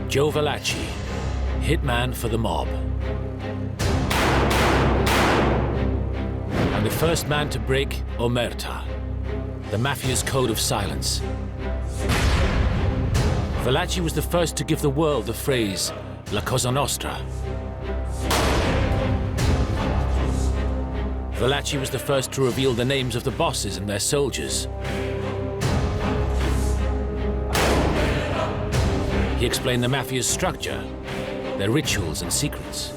Joe Valachi, hitman for the mob. And the first man to break Omerta, the Mafia's code of silence. Valachi was the first to give the world the phrase, La Cosa Nostra. Valachi was the first to reveal the names of the bosses and their soldiers. He explained the Mafia's structure, their rituals and secrets.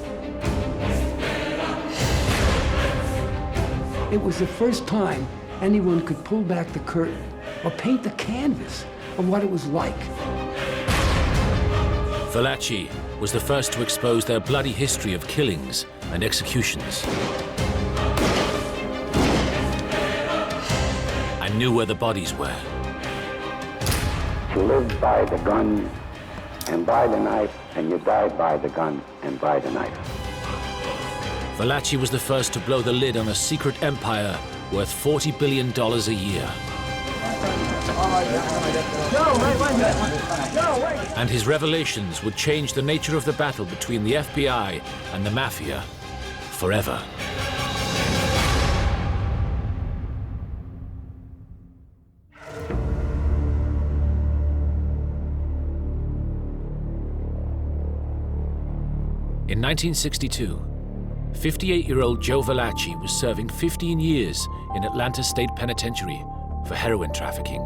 It was the first time anyone could pull back the curtain or paint the canvas of what it was like. Valachi was the first to expose their bloody history of killings and executions. And knew where the bodies were. You lived by the gun and by the knife, and you died by the gun and by the knife. Valachi was the first to blow the lid on a secret empire worth $40 billion a year. And his revelations would change the nature of the battle between the FBI and the Mafia forever. In 1962, 58-year-old Joe Valachi was serving 15 years in Atlanta State Penitentiary for heroin trafficking.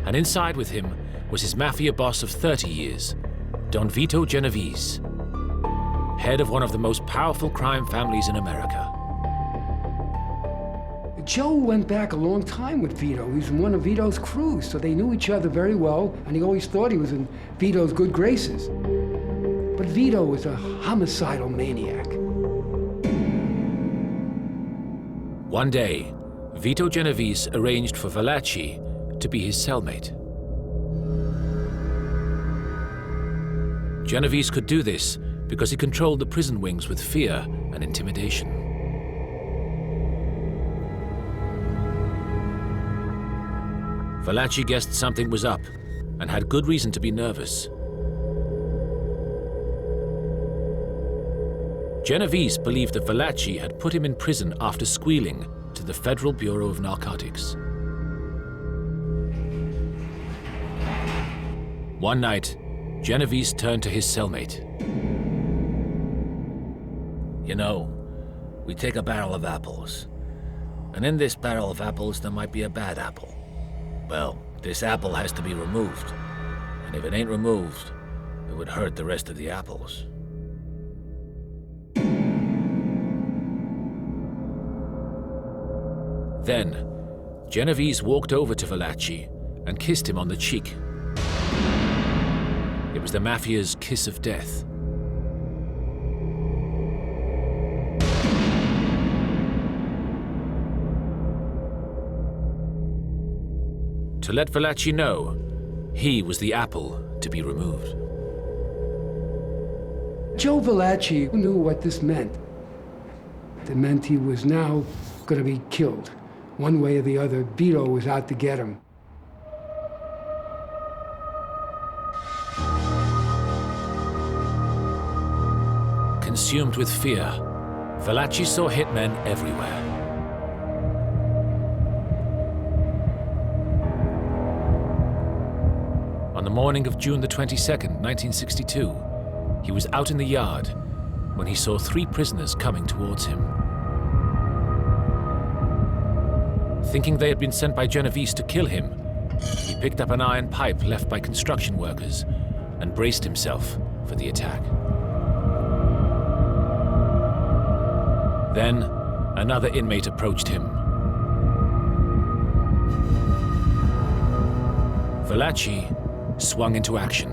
And inside with him was his Mafia boss of 30 years, Don Vito Genovese, head of one of the most powerful crime families in America. Joe went back a long time with Vito. He was in one of Vito's crews, so they knew each other very well, and he always thought he was in Vito's good graces. But Vito was a homicidal maniac. One day, Vito Genovese arranged for Valachi to be his cellmate. Genovese could do this because he controlled the prison wings with fear and intimidation. Valachi guessed something was up and had good reason to be nervous. Genovese believed that Valachi had put him in prison after squealing to the Federal Bureau of Narcotics. One night, Genovese turned to his cellmate. You know, we take a barrel of apples, and in this barrel of apples there might be a bad apple. Well, this apple has to be removed, and if it ain't removed, it would hurt the rest of the apples. Then, Genovese walked over to Valachi and kissed him on the cheek. It was the Mafia's kiss of death. To let Valachi know, he was the apple to be removed. Joe Valachi knew what this meant. It meant he was now going to be killed. One way or the other, Vito was out to get him. Consumed with fear, Valachi saw hitmen everywhere. On the morning of June the 22nd, 1962, he was out in the yard when he saw 3 prisoners coming towards him. Thinking they had been sent by Genovese to kill him, he picked up an iron pipe left by construction workers and braced himself for the attack. Then, another inmate approached him. Valachi swung into action.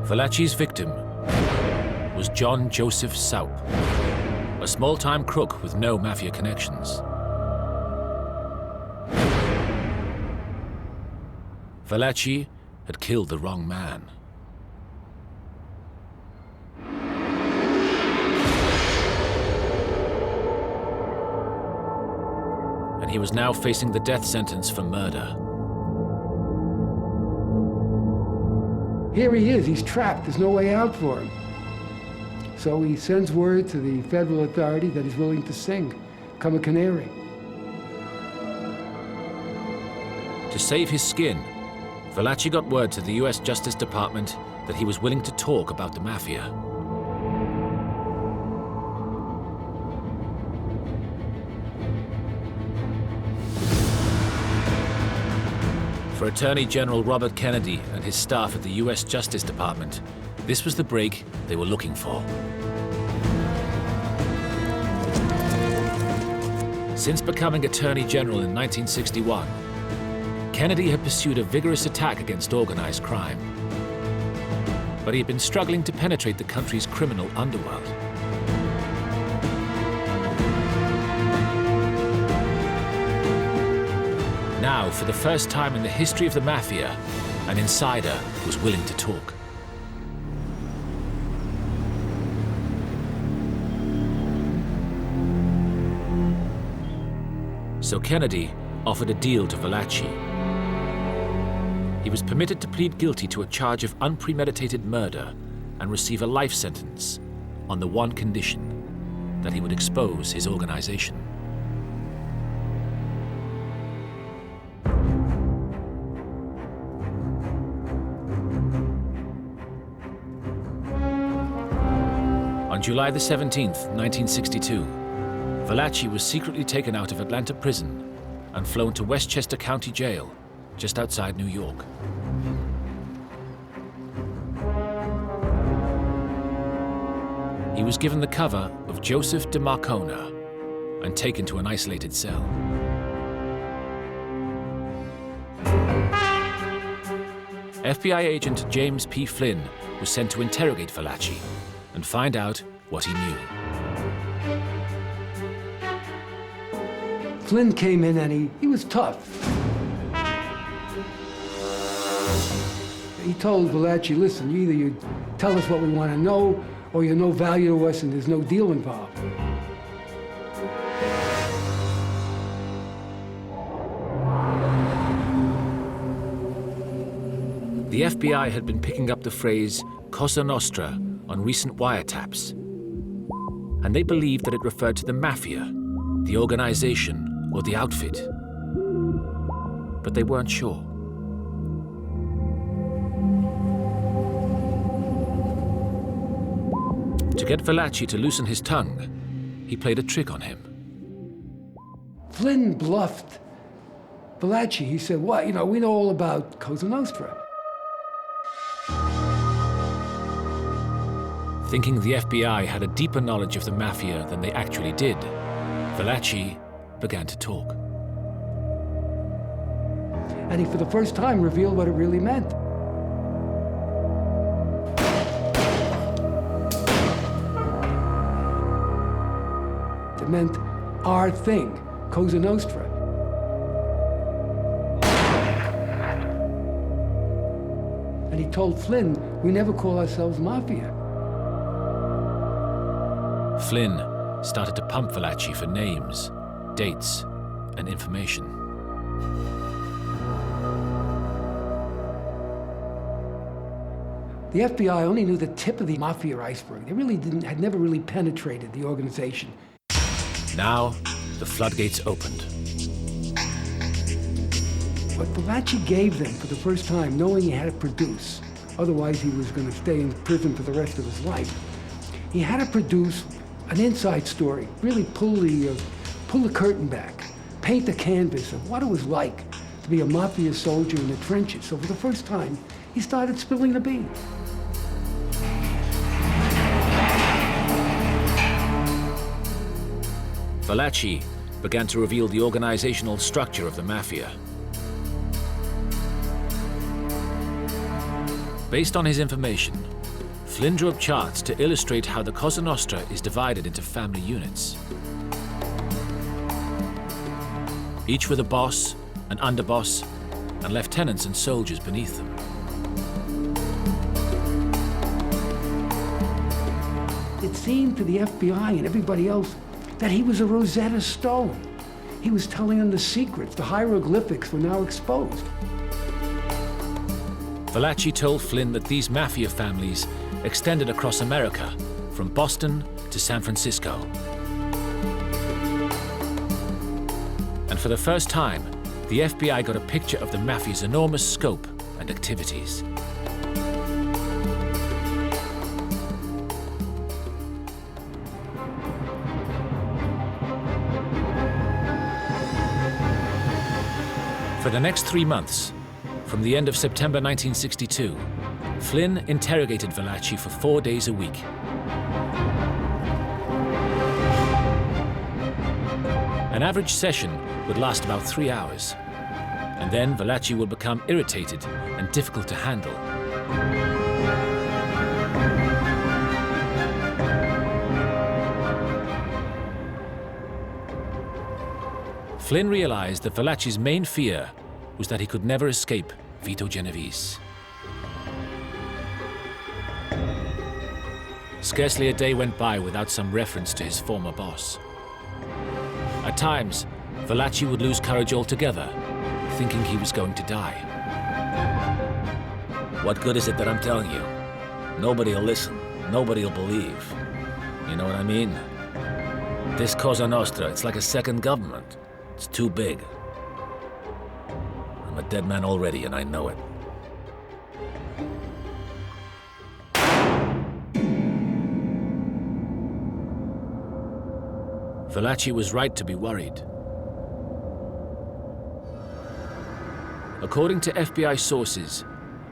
Valachi's victim was John Joseph Saup, a small-time crook with no Mafia connections. Valachi had killed the wrong man. And he was now facing the death sentence for murder. Here he is, he's trapped, there's no way out for him. So he sends word to the federal authority that he's willing to sing, become a canary. To save his skin, Valachi got word to the US Justice Department that he was willing to talk about the Mafia. For Attorney General Robert Kennedy and his staff at the US Justice Department, this was the break they were looking for. Since becoming Attorney General in 1961, Kennedy had pursued a vigorous attack against organized crime. But he had been struggling to penetrate the country's criminal underworld. Now, for the first time in the history of the Mafia, an insider was willing to talk. So Kennedy offered a deal to Valachi. He was permitted to plead guilty to a charge of unpremeditated murder and receive a life sentence on the one condition that he would expose his organization. On July the 17th, 1962, Valachi was secretly taken out of Atlanta prison and flown to Westchester County Jail, just outside New York. He was given the cover of Joseph de Marcona and taken to an isolated cell. FBI agent James P. Flynn was sent to interrogate Valachi and find out what he knew. Flynn came in and he was tough. He told Valachi, listen, either you tell us what we want to know, or you're no value to us and there's no deal involved. The FBI had been picking up the phrase Cosa Nostra on recent wiretaps, and they believed that it referred to the Mafia, the organization, or the outfit. But they weren't sure. To get Valachi to loosen his tongue, he played a trick on him. Flynn bluffed Valachi. He said, what, we know all about Cosa Nostra. Thinking the FBI had a deeper knowledge of the Mafia than they actually did, Valachi began to talk. And he, for the first time, revealed what it really meant. It meant our thing, Cosa Nostra. And he told Flynn, we never call ourselves Mafia. Flynn started to pump Valachi for names, dates, and information. The FBI only knew the tip of the Mafia iceberg. They really had never really penetrated the organization. Now, the floodgates opened. What Valachi gave them for the first time, knowing he had to produce, otherwise he was going to stay in prison for the rest of his life, he had to produce an inside story, really pull the curtain back, paint the canvas of what it was like to be a Mafia soldier in the trenches. So for the first time, he started spilling the beans. Valachi began to reveal the organizational structure of the Mafia. Based on his information, Flynn drew up charts to illustrate how the Cosa Nostra is divided into family units. Each with a boss, an underboss, and lieutenants and soldiers beneath them. It seemed to the FBI and everybody else that he was a Rosetta Stone. He was telling them the secrets. The hieroglyphics were now exposed. Valachi told Flynn that these Mafia families extended across America, from Boston to San Francisco. And for the first time, the FBI got a picture of the Mafia's enormous scope and activities. For the next 3 months, from the end of September 1962, Flynn interrogated Valachi for 4 days a week. An average session would last about 3 hours, and then Valachi would become irritated and difficult to handle. Flynn realized that Valachi's main fear was that he could never escape Vito Genovese. Scarcely a day went by without some reference to his former boss. At times, Valachi would lose courage altogether, thinking he was going to die. What good is it that I'm telling you? Nobody'll listen. Nobody'll believe. You know what I mean? This Cosa Nostra, it's like a second government. It's too big. I'm a dead man already, and I know it. Valachi was right to be worried. According to FBI sources,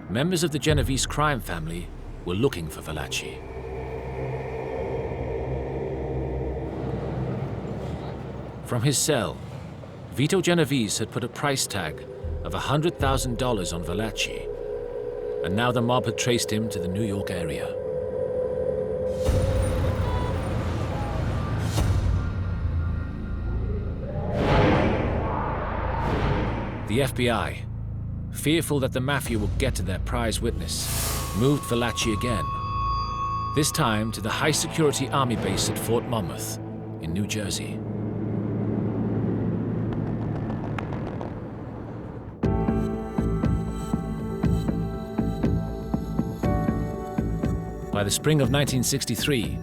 members of the Genovese crime family were looking for Valachi. From his cell, Vito Genovese had put a price tag of $100,000 on Valachi, and now the mob had traced him to the New York area. The FBI, fearful that the Mafia would get to their prize witness, moved Valachi again, this time to the high-security army base at Fort Monmouth in New Jersey. By the spring of 1963,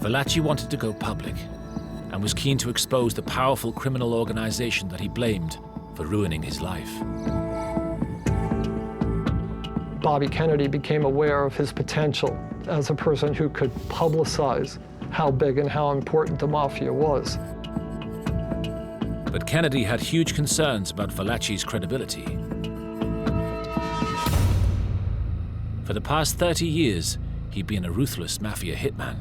Valachi wanted to go public and was keen to expose the powerful criminal organization that he blamed for ruining his life. Bobby Kennedy became aware of his potential as a person who could publicize how big and how important the Mafia was. But Kennedy had huge concerns about Valachi's credibility. For the past 30 years, he'd been a ruthless Mafia hitman.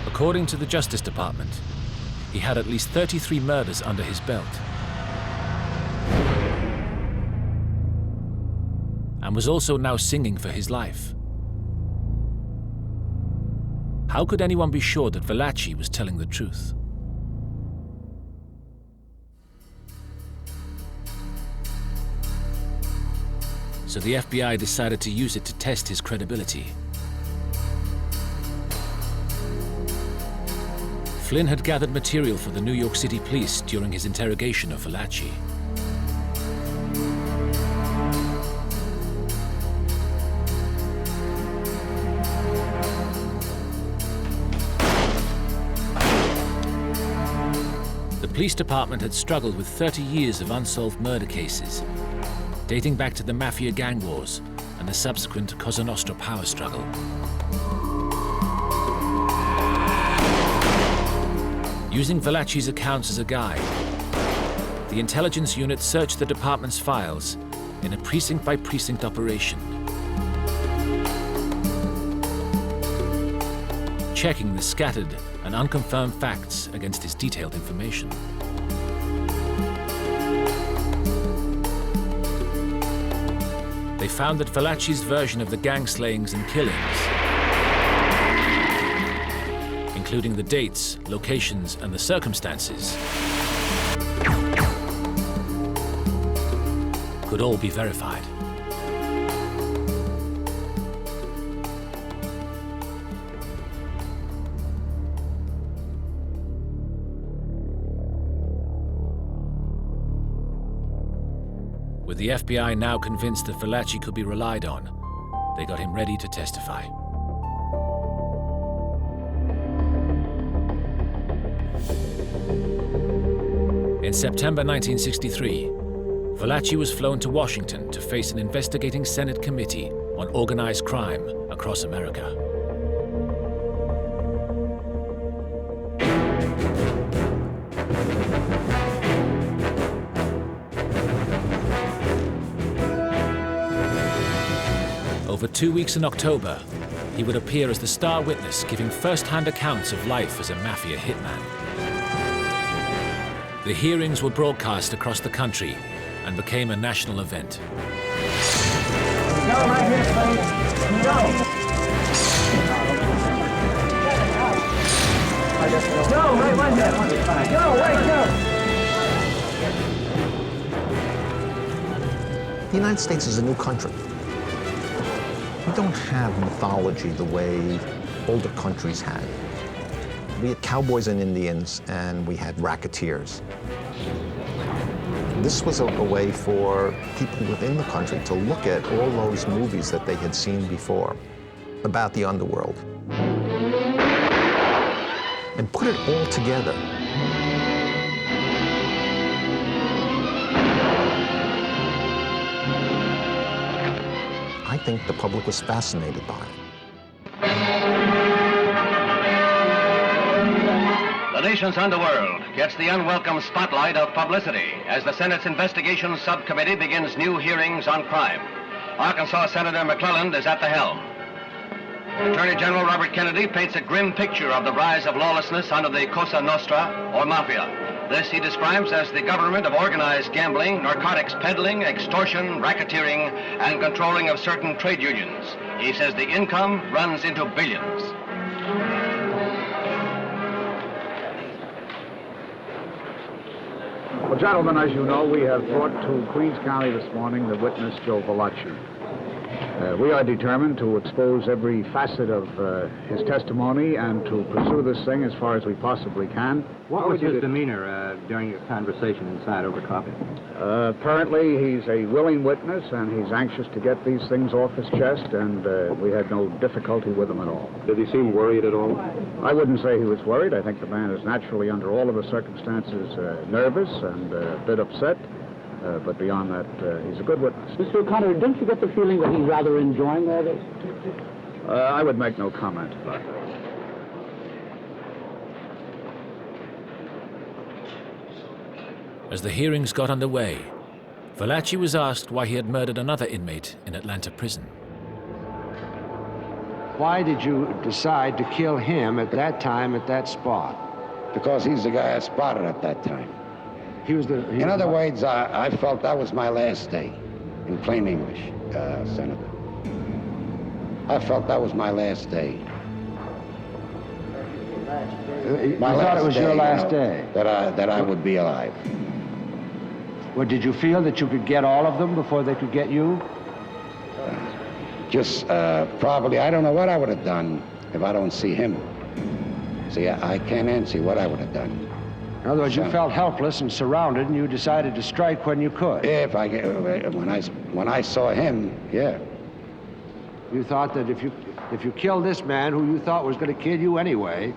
According to the Justice Department, he had at least 33 murders under his belt, and was also now singing for his life. How could anyone be sure that Valachi was telling the truth? So the FBI decided to use it to test his credibility. Flynn had gathered material for the New York City police during his interrogation of Valachi. The police department had struggled with 30 years of unsolved murder cases, dating back to the Mafia gang wars and the subsequent Cosa Nostra power struggle. Using Valachi's accounts as a guide, the intelligence unit searched the department's files in a precinct-by-precinct operation, checking the scattered and unconfirmed facts against his detailed information. They found that Valachi's version of the gang slayings and killings, including the dates, locations, and the circumstances, could all be verified. With the FBI now convinced that Valachi could be relied on, they got him ready to testify. In September 1963, Valachi was flown to Washington to face an investigating Senate committee on organized crime across America. Over 2 weeks in October, he would appear as the star witness giving first-hand accounts of life as a Mafia hitman. The hearings were broadcast across the country and became a national event. No, right here, please. No. No, right there. No, wait, no. The United States is a new country. We don't have mythology the way older countries had. We had cowboys and Indians, and we had racketeers. This was a way for people within the country to look at all those movies that they had seen before about the underworld and put it all together. I think the public was fascinated by it. The nation's underworld gets the unwelcome spotlight of publicity as the Senate's Investigation Subcommittee begins new hearings on crime. Arkansas Senator McClelland is at the helm. Attorney General Robert Kennedy paints a grim picture of the rise of lawlessness under the Cosa Nostra, or Mafia. This he describes as the government of organized gambling, narcotics peddling, extortion, racketeering, and controlling of certain trade unions. He says the income runs into billions. Well, gentlemen, as you know, we have brought to Queens County this morning the witness, Joe Valachi. We are determined to expose every facet of his testimony and to pursue this thing as far as we possibly can. What was his demeanor during your conversation inside over coffee? Apparently, he's a willing witness, and he's anxious to get these things off his chest, and we had no difficulty with him at all. Did he seem worried at all? I wouldn't say he was worried. I think the man is naturally, under all of the circumstances, nervous and a bit upset. But beyond that, he's a good witness. Mr. O'Connor, don't you get the feeling that he's rather enjoying all this? I would make no comment about that. As the hearings got underway, Valachi was asked why he had murdered another inmate in Atlanta prison. Why did you decide to kill him at that time, at that spot? Because he's the guy I spotted at that time. He was the... In other words, I felt that was my last day, in plain English, Senator. I felt that was my last day. You thought it was your last day? That I would be alive. Well, did you feel that you could get all of them before they could get you? Just probably, I don't know what I would have done if I don't see him. See, I can't answer what I would have done. In other words, you felt helpless and surrounded, and you decided to strike when you could. If I when I saw him, yeah. You thought that if you killed this man who you thought was going to kill you anyway,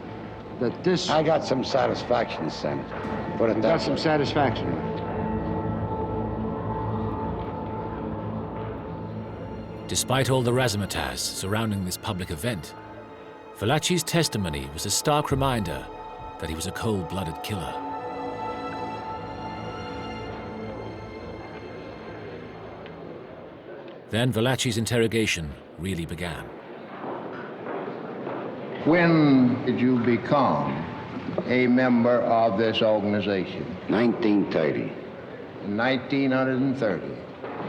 that this... I got some satisfaction, Senator. Put it that way. You got some satisfaction. Despite all the razzmatazz surrounding this public event, Valachi's testimony was a stark reminder that he was a cold-blooded killer. Then Valachi's interrogation really began. When did you become a member of this organization? 1930. 1930.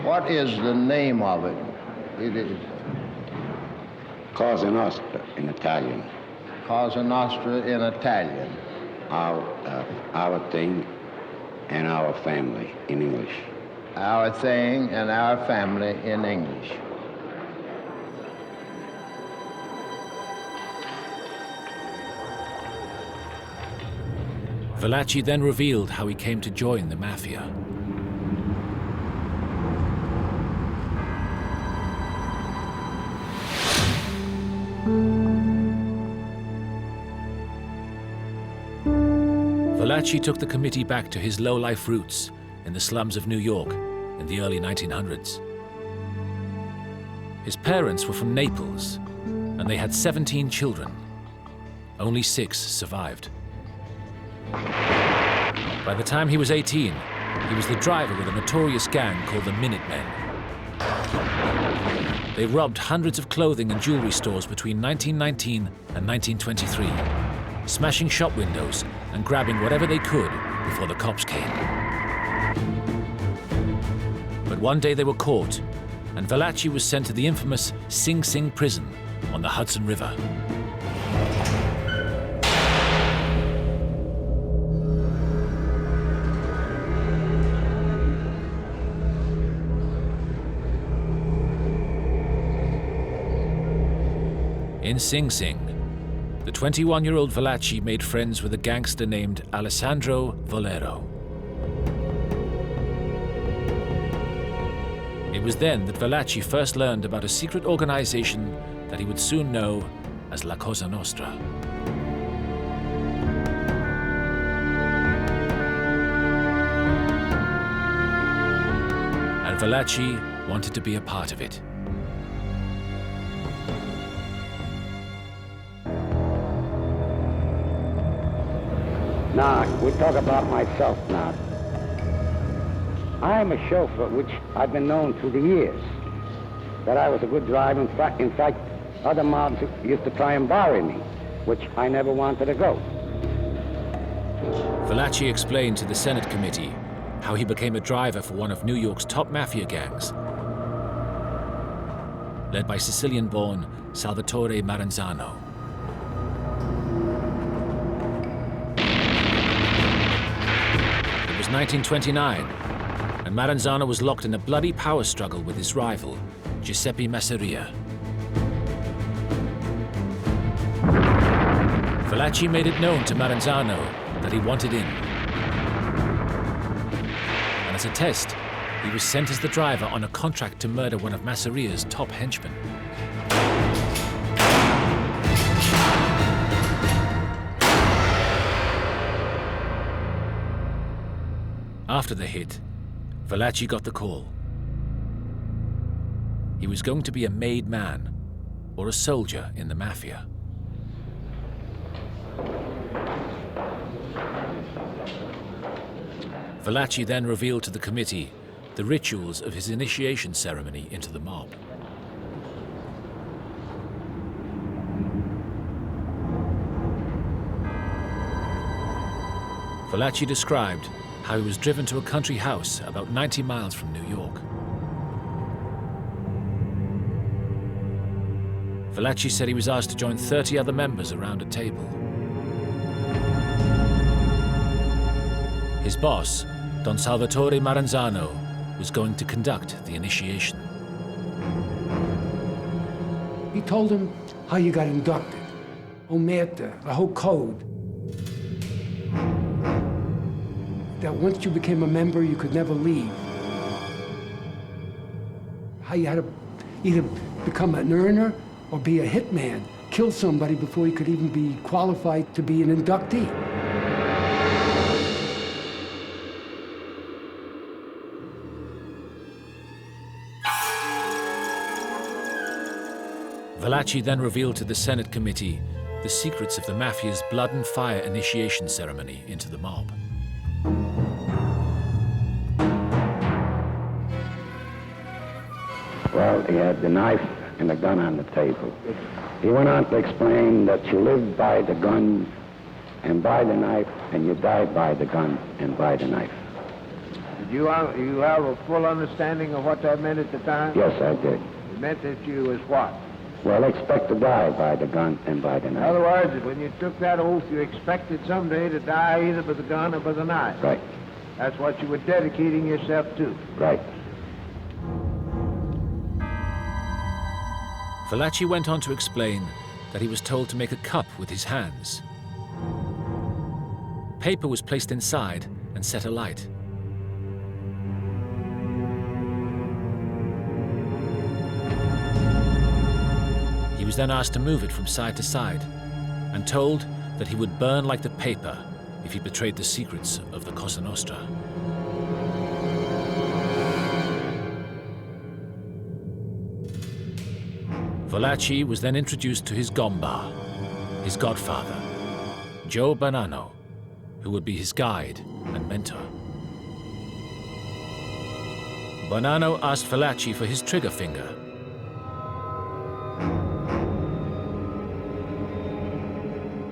What is the name of it? It is... Cosa Nostra in Italian. Cosa Nostra in Italian. Our thing and our family in English. Our thing and our family in English. Valachi then revealed how he came to join the Mafia. Valachi took the committee back to his low-life roots in the slums of New York in the early 1900s. His parents were from Naples, and they had 17 children. Only 6 survived. By the time he was 18, he was the driver with a notorious gang called the Minutemen. They robbed hundreds of clothing and jewelry stores between 1919 and 1923, smashing shop windows and grabbing whatever they could before the cops came. But one day they were caught, and Valachi was sent to the infamous Sing Sing prison on the Hudson River. In Sing Sing, the 21-year-old Valachi made friends with a gangster named Alessandro Volero. It was then that Valachi first learned about a secret organization that he would soon know as La Cosa Nostra. And Valachi wanted to be a part of it. Now, we talk about myself now. I'm a chauffeur, which I've been known through the years, that I was a good driver. In fact, other mobs used to try and borrow me, which I never wanted to go. Valachi explained to the Senate committee how he became a driver for one of New York's top mafia gangs, led by Sicilian-born Salvatore Maranzano. It was 1929, and Maranzano was locked in a bloody power struggle with his rival, Giuseppe Masseria. Valachi made it known to Maranzano that he wanted in. And as a test, he was sent as the driver on a contract to murder one of Masseria's top henchmen. After the hit, Valachi got the call. He was going to be a made man or a soldier in the Mafia. Valachi then revealed to the committee the rituals of his initiation ceremony into the mob. Valachi described how he was driven to a country house about 90 miles from New York. Valachi said he was asked to join 30 other members around a table. His boss, Don Salvatore Maranzano, was going to conduct the initiation. He told him how you got inducted, Omerta, the whole code. That once you became a member, you could never leave. How you had to either become an earner or be a hitman, kill somebody before you could even be qualified to be an inductee. Valachi then revealed to the Senate committee the secrets of the Mafia's blood and fire initiation ceremony into the mob. Well, he had the knife and the gun on the table. He went on to explain that you live by the gun and by the knife, and you die by the gun and by the knife. Did you have a full understanding of what that meant at the time? Yes, I did. It meant that you was what? Well, they expect to die by the gun and by the In knife. other words, when you took that oath, you expected someday to die either by the gun or by the knife. Right, That's what you were dedicating yourself to. right. Valachi went on to explain that he was told to make a cup with his hands. Paper was placed inside and set alight. He was then asked to move it from side to side and told that he would burn like the paper if he betrayed the secrets of the Cosa Nostra. Valachi was then introduced to his gomba, his godfather, Joe Bonanno, who would be his guide and mentor. Bonanno asked Valachi for his trigger finger.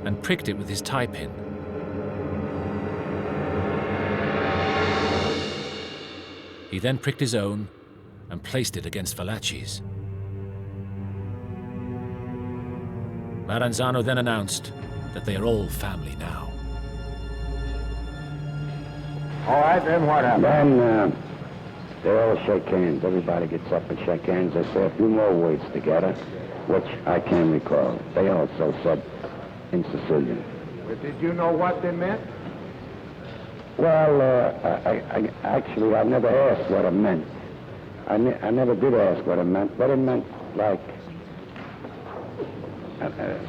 And pricked it with his tie pin. He then pricked his own and placed it against Valachi's. Maranzano then announced that they are all family now. All right, then what happened? Then they all shake hands. Everybody gets up and shake hands. They say a few more words together, which I can't recall. They also said in Sicilian. But did you know what they meant? Well, actually, I never asked what it meant. I never did ask what it meant, but it meant like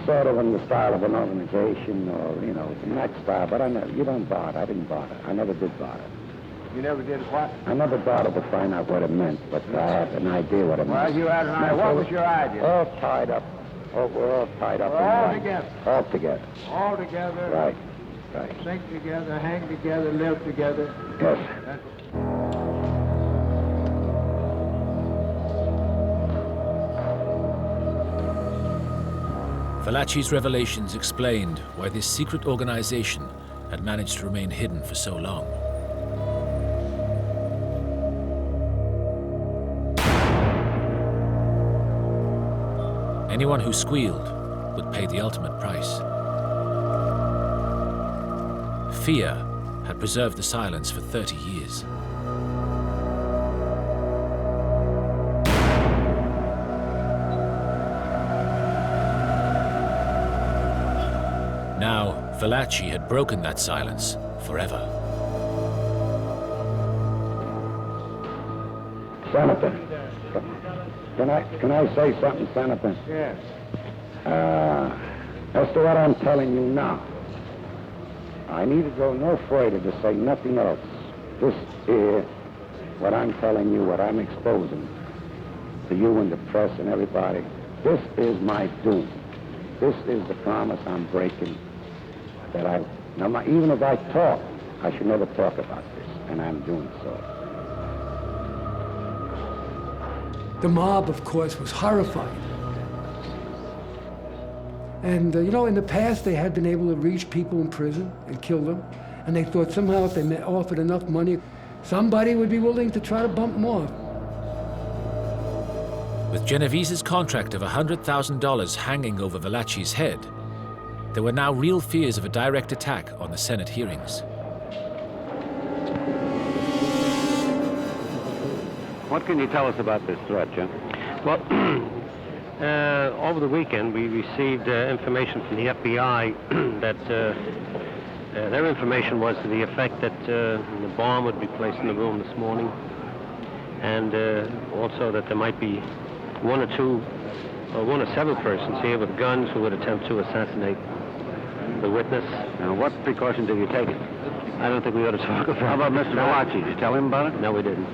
sort of in the style of an organization, or, you know, in that style, but you don't bother. I didn't bother. I never did bother. You never did what? I never bothered to find out what it meant, but I had an idea what it meant. Well, you had an idea. What was your idea? All tied up. Oh, we're all tied up. We're all together. All together. All together. Right, right. Sink together, hang together, live together. Yes. Valachi's revelations explained why this secret organization had managed to remain hidden for so long. Anyone who squealed would pay the ultimate price. Fear had preserved the silence for 30 years. Now, Valachi had broken that silence forever. Senator, can I say something, Senator? Yes. As to what I'm telling you now, I need to go no further to say nothing else. This is what I'm telling you, what I'm exposing to you and the press and everybody. This is my doom. This is the promise I'm breaking. That even if I talk, I should never talk about this, and I'm doing so. The mob, of course, was horrified. And, you know, in the past, they had been able to reach people in prison and kill them. And they thought somehow if they offered enough money, somebody would be willing to try to bump them off. With Genovese's contract of $100,000 hanging over Valachi's head, there were now real fears of a direct attack on the Senate hearings. What can you tell us about this threat, Jim? Well, over the weekend we received information from the FBI that their information was to the effect that the bomb would be placed in the room this morning, and also that there might be one or several persons here with guns who would attempt to assassinate the witness. Now, what precaution did you take? I don't think we ought to talk about it. How about Mr. Valachi? Did you tell him about it? No, we didn't.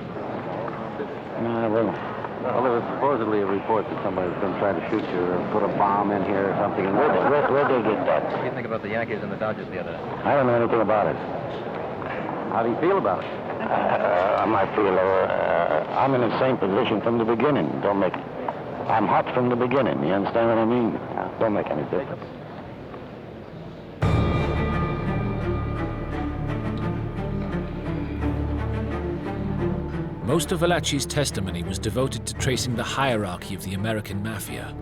Well, there was supposedly a report that somebody's been trying to shoot you or put a bomb in here or something. Where'd they get that? What do you think about the Yankees and the Dodgers the other day? I don't know anything about it. How do you feel about it? I feel I'm in the same position from the beginning. I'm hot from the beginning. You understand what I mean? Don't make any difference. Most of Valachi's testimony was devoted to tracing the hierarchy of the American Mafia.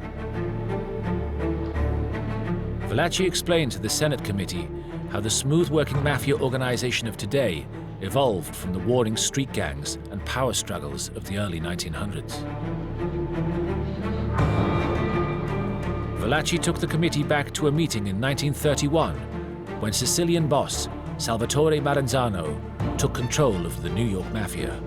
Valachi explained to the Senate committee how the smooth-working mafia organization of today evolved from the warring street gangs and power struggles of the early 1900s. Valachi took the committee back to a meeting in 1931 when Sicilian boss Salvatore Maranzano took control of the New York Mafia.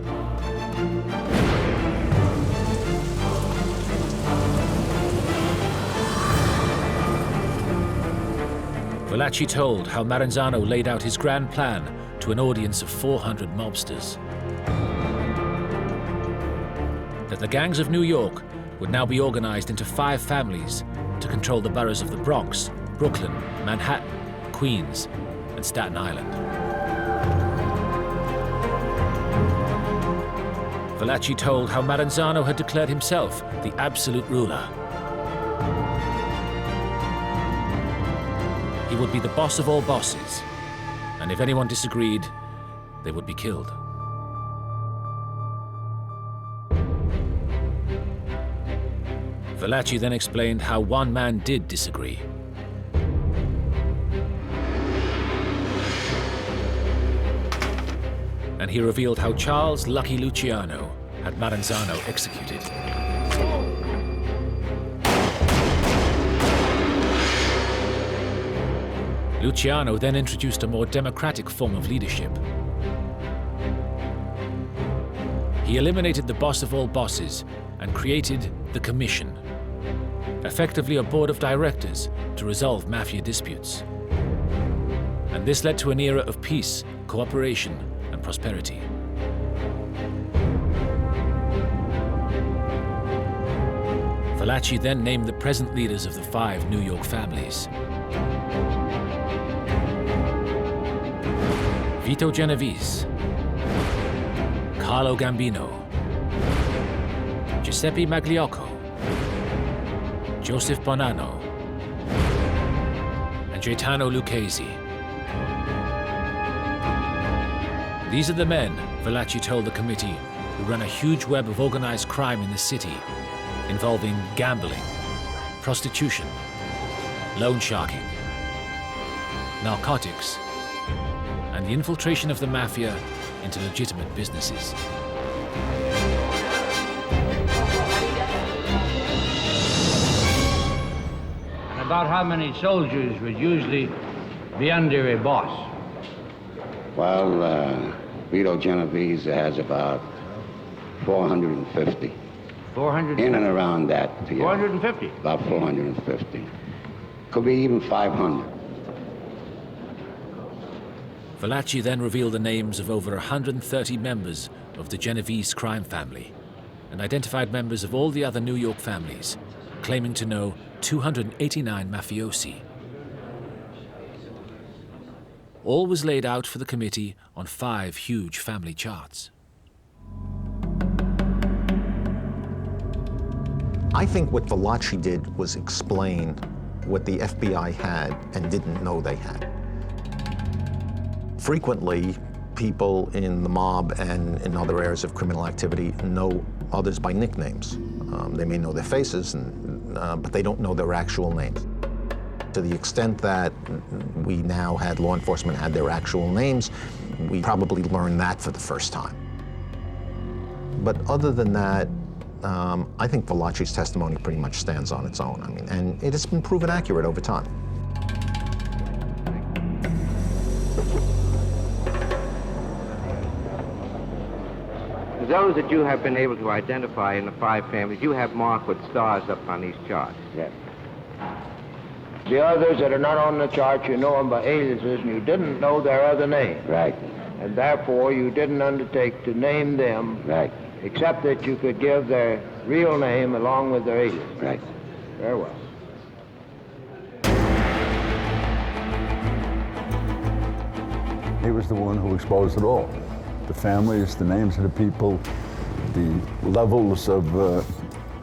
Valachi told how Maranzano laid out his grand plan to an audience of 400 mobsters. That the gangs of New York would now be organized into 5 families to control the boroughs of the Bronx, Brooklyn, Manhattan, Queens, and Staten Island. Valachi told how Maranzano had declared himself the absolute ruler. He would be the boss of all bosses, and if anyone disagreed, they would be killed. Valachi then explained how one man did disagree. And he revealed how Charles Lucky Luciano had Maranzano executed. Luciano then introduced a more democratic form of leadership. He eliminated the boss of all bosses and created the Commission, effectively a board of directors to resolve mafia disputes. And this led to an era of peace, cooperation, and prosperity. Valachi then named the present leaders of the 5 New York families. Vito Genovese, Carlo Gambino, Giuseppe Magliocco, Joseph Bonanno, and Gaetano Lucchesi. These are the men, Valachi told the committee, who run a huge web of organized crime in the city, involving gambling, prostitution, loan sharking, narcotics, and the infiltration of the mafia into legitimate businesses. About how many soldiers would usually be under a boss? Well, Vito Genovese has about 450. 450? In and around that. Yeah. 450? About 450. Could be even 500. Valachi then revealed the names of over 130 members of the Genovese crime family and identified members of all the other New York families, claiming to know 289 mafiosi. All was laid out for the committee on 5 huge family charts. I think what Valachi did was explain what the FBI had and didn't know they had. Frequently, people in the mob and in other areas of criminal activity know others by nicknames. They may know their faces, but they don't know their actual names. To the extent that we now had law enforcement had their actual names, we probably learned that for the first time. But other than that, I think Valachi's testimony pretty much stands on its own. I mean, and it has been proven accurate over time. Those that you have been able to identify in the 5 families, you have marked with stars up on these charts. Yes. The others that are not on the chart, you know them by aliases, and you didn't know their other names. Right. And therefore, you didn't undertake to name them. Right. Except that you could give their real name along with their alias. Right. Very well. He was the one who exposed it all. The families, the names of the people, the levels of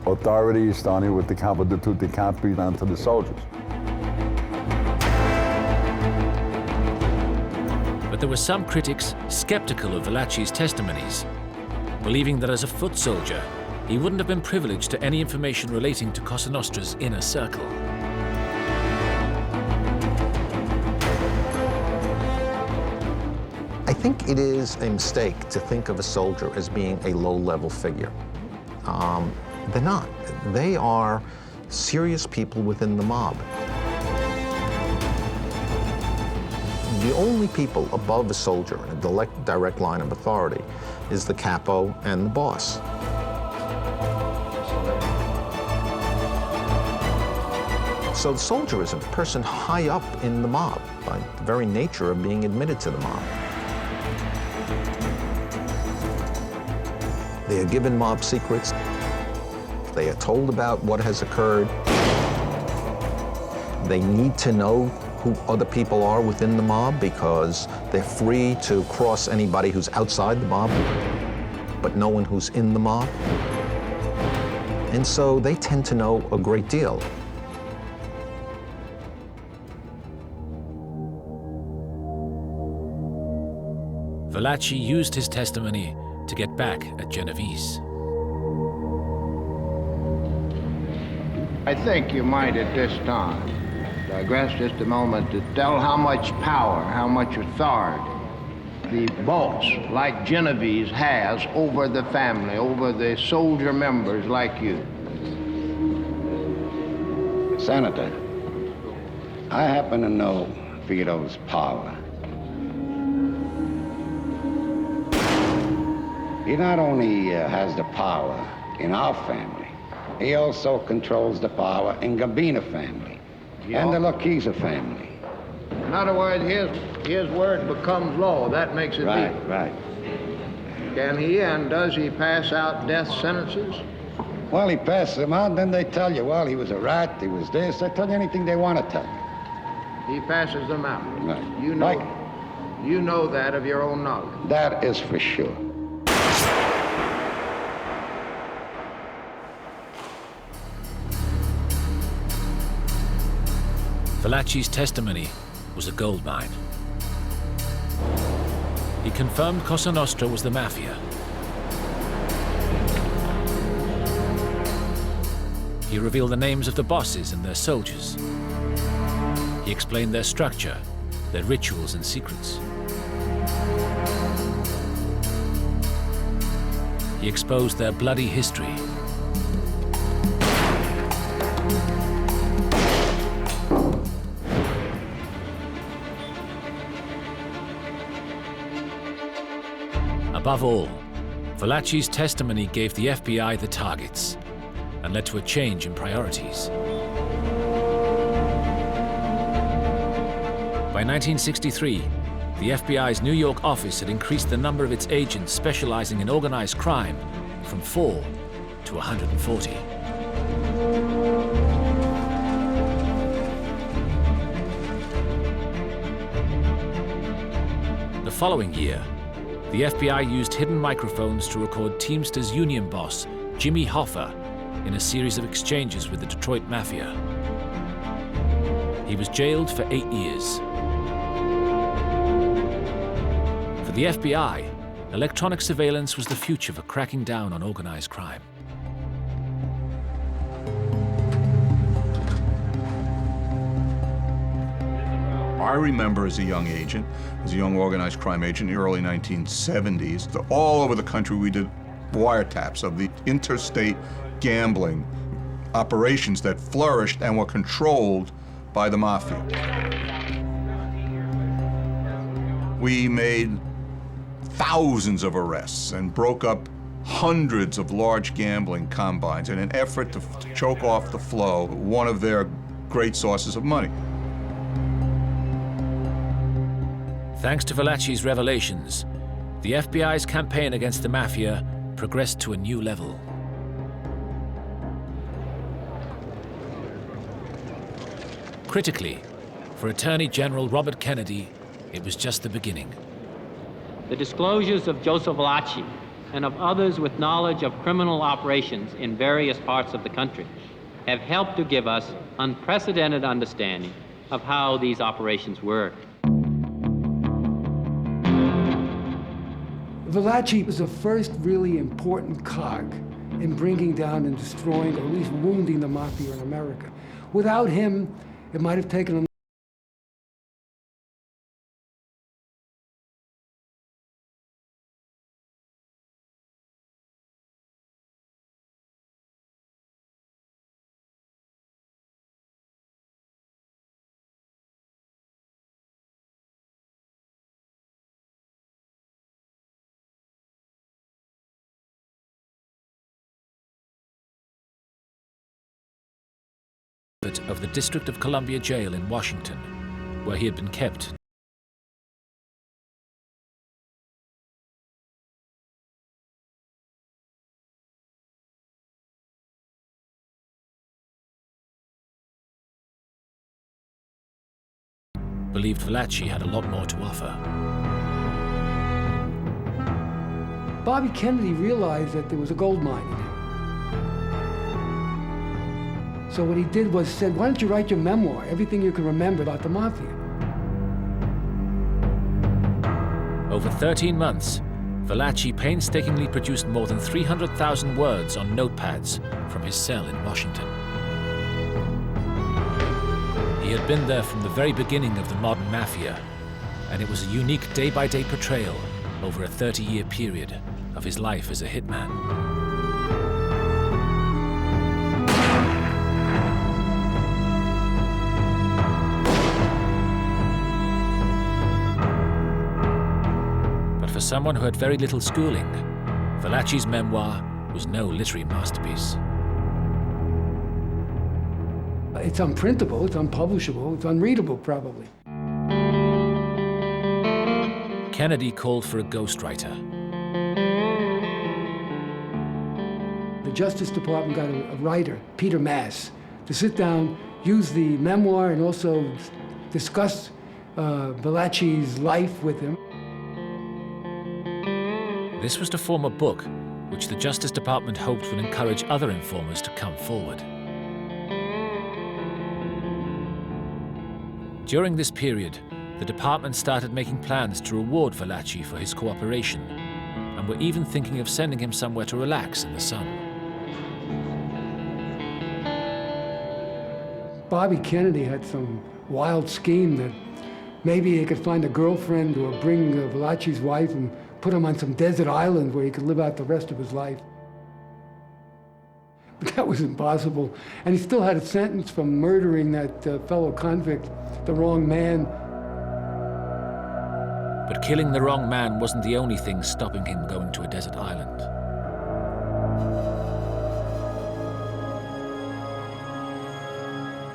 authority, starting with the capo di tutti i capi down to the soldiers. But there were some critics skeptical of Valachi's testimonies, believing that as a foot soldier, he wouldn't have been privileged to any information relating to Cosa Nostra's inner circle. I think it is a mistake to think of a soldier as being a low-level figure. They're not. They are serious people within the mob. The only people above a soldier in a direct line of authority is the capo and the boss. So the soldier is a person high up in the mob by the very nature of being admitted to the mob. They are given mob secrets. They are told about what has occurred. They need to know who other people are within the mob because they're free to cross anybody who's outside the mob, but no one who's in the mob. And so they tend to know a great deal. Valachi used his testimony to get back at Genovese. I think you might at this time digress just a moment to tell how much power, how much authority the boss, like Genovese, has over the family, over the soldier members like you. Senator, I happen to know Vito's power. He not only has the power in our family, he also controls the power in Gabina family and the Laquiza family. In other words, his word becomes law. That makes it Right, legal. right. Can he and does he pass out death sentences? Well, he passes them out, and then they tell you, well, he was a rat, he was this. They tell you anything they want to tell you. He passes them out. Right. You know that of your own knowledge. That is for sure. Valachi's testimony was a goldmine. He confirmed Cosa Nostra was the Mafia. He revealed the names of the bosses and their soldiers. He explained their structure, their rituals and secrets. He exposed their bloody history. Above all, Valachi's testimony gave the FBI the targets and led to a change in priorities. By 1963, the FBI's New York office had increased the number of its agents specializing in organized crime from 4 to 140. The following year, the FBI used hidden microphones to record Teamsters union boss Jimmy Hoffa in a series of exchanges with the Detroit Mafia. He was jailed for 8 years. For the FBI, electronic surveillance was the future for cracking down on organized crime. I remember as a young agent, as a young organized crime agent in the early 1970s, all over the country we did wiretaps of the interstate gambling operations that flourished and were controlled by the Mafia. We made thousands of arrests and broke up hundreds of large gambling combines in an effort to choke off the flow, one of their great sources of money. Thanks to Valachi's revelations, the FBI's campaign against the Mafia progressed to a new level. Critically, for Attorney General Robert Kennedy, it was just the beginning. The disclosures of Joseph Valachi and of others with knowledge of criminal operations in various parts of the country have helped to give us unprecedented understanding of how these operations work. Valachi was the first really important cog in bringing down and destroying, or at least wounding, the Mafia in America. Without him, it might have taken outlet of the District of Columbia Jail in Washington, where he had been kept. Believed Valachi had a lot more to offer. Bobby Kennedy realized that there was a gold mine in him. So what he did was said, why don't you write your memoir, everything you can remember about the Mafia? Over 13 months, Valachi painstakingly produced more than 300,000 words on notepads from his cell in Washington. He had been there from the very beginning of the modern Mafia, and it was a unique day-by-day portrayal over a 30-year period of his life as a hitman. But for someone who had very little schooling, Valachi's memoir was no literary masterpiece. It's unprintable, it's unpublishable, it's unreadable probably. Kennedy called for a ghostwriter. The Justice Department got a writer, Peter Mass, to sit down, use the memoir, and also discuss Valachi's life with him. This was to form a book which the Justice Department hoped would encourage other informers to come forward. During this period, the department started making plans to reward Valachi for his cooperation, and were even thinking of sending him somewhere to relax in the sun. Bobby Kennedy had some wild scheme that maybe he could find a girlfriend or bring Valachi's wife and put him on some desert island where he could live out the rest of his life. But that was impossible. And he still had a sentence from murdering that fellow convict, the wrong man. But killing the wrong man wasn't the only thing stopping him going to a desert island.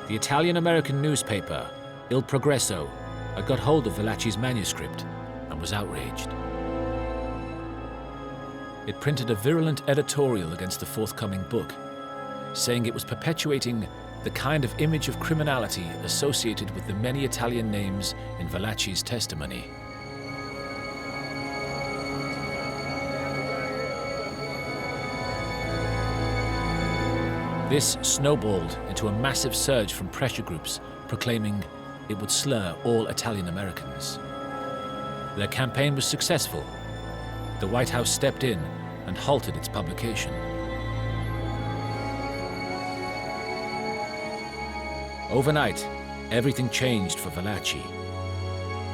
The Italian-American newspaper, Il Progresso, had got hold of Valachi's manuscript and was outraged. It printed a virulent editorial against the forthcoming book, saying it was perpetuating the kind of image of criminality associated with the many Italian names in Valachi's testimony. This snowballed into a massive surge from pressure groups proclaiming it would slur all Italian Americans. Their campaign was successful. The White House stepped in and halted its publication. Overnight, everything changed for Valachi.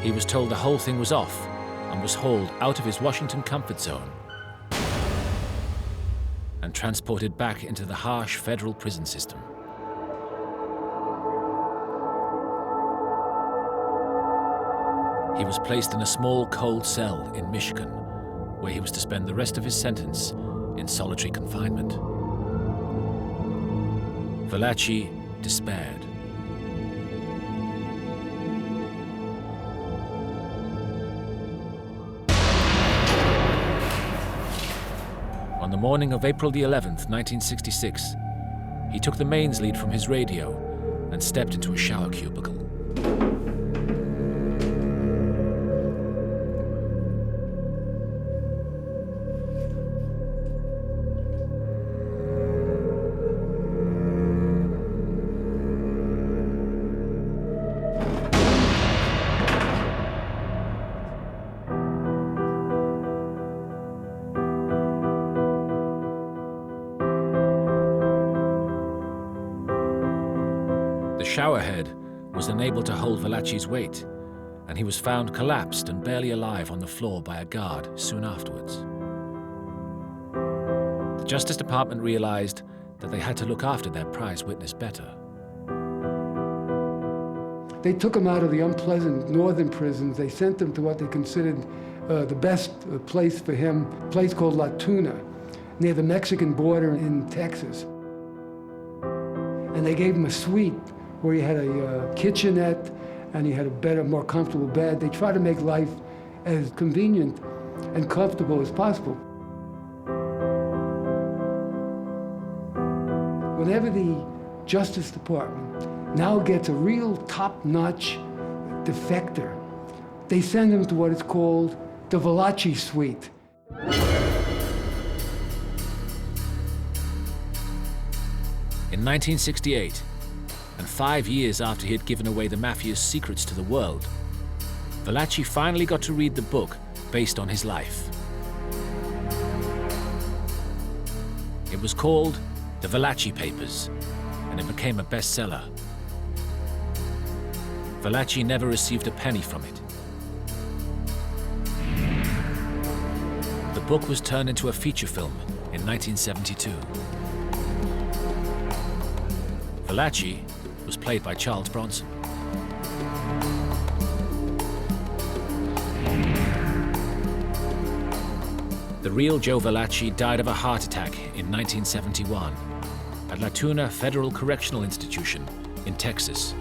He was told the whole thing was off and was hauled out of his Washington comfort zone and transported back into the harsh federal prison system. He was placed in a small cold cell in Michigan, where he was to spend the rest of his sentence in solitary confinement. Valachi despaired. On the morning of April the 11th, 1966, he took the mains lead from his radio and stepped into a shower cubicle. The showerhead was unable to hold Valachi's weight, and he was found collapsed and barely alive on the floor by a guard soon afterwards. The Justice Department realized that they had to look after their prize witness better. They took him out of the unpleasant northern prisons. They sent him to what they considered the best place for him, a place called La Tuna, near the Mexican border in Texas. and they gave him a suite where he had a kitchenette and he had a better, more comfortable bed. They tried to make life as convenient and comfortable as possible. Whenever the Justice Department now gets a real top-notch defector, they send him to what is called the Valachi suite. In 1968, and 5 years after he had given away the Mafia's secrets to the world, Valachi finally got to read the book based on his life. It was called The Valachi Papers, and it became a bestseller. Valachi never received a penny from it. The book was turned into a feature film in 1972. Valachi was played by Charles Bronson. The real Joe Valachi died of a heart attack in 1971 at La Tuna Federal Correctional Institution in Texas.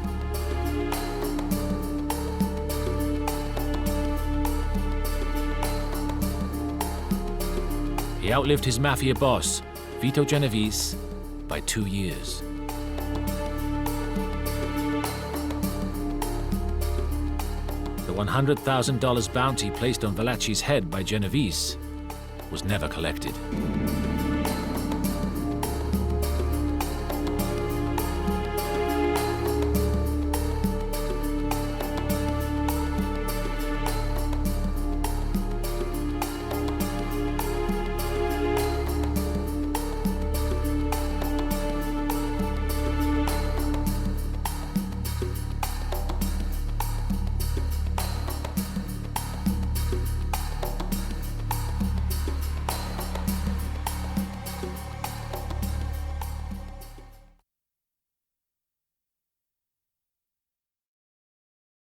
He outlived his Mafia boss, Vito Genovese, by 2 years. The $100,000 bounty placed on Valachi's head by Genovese was never collected.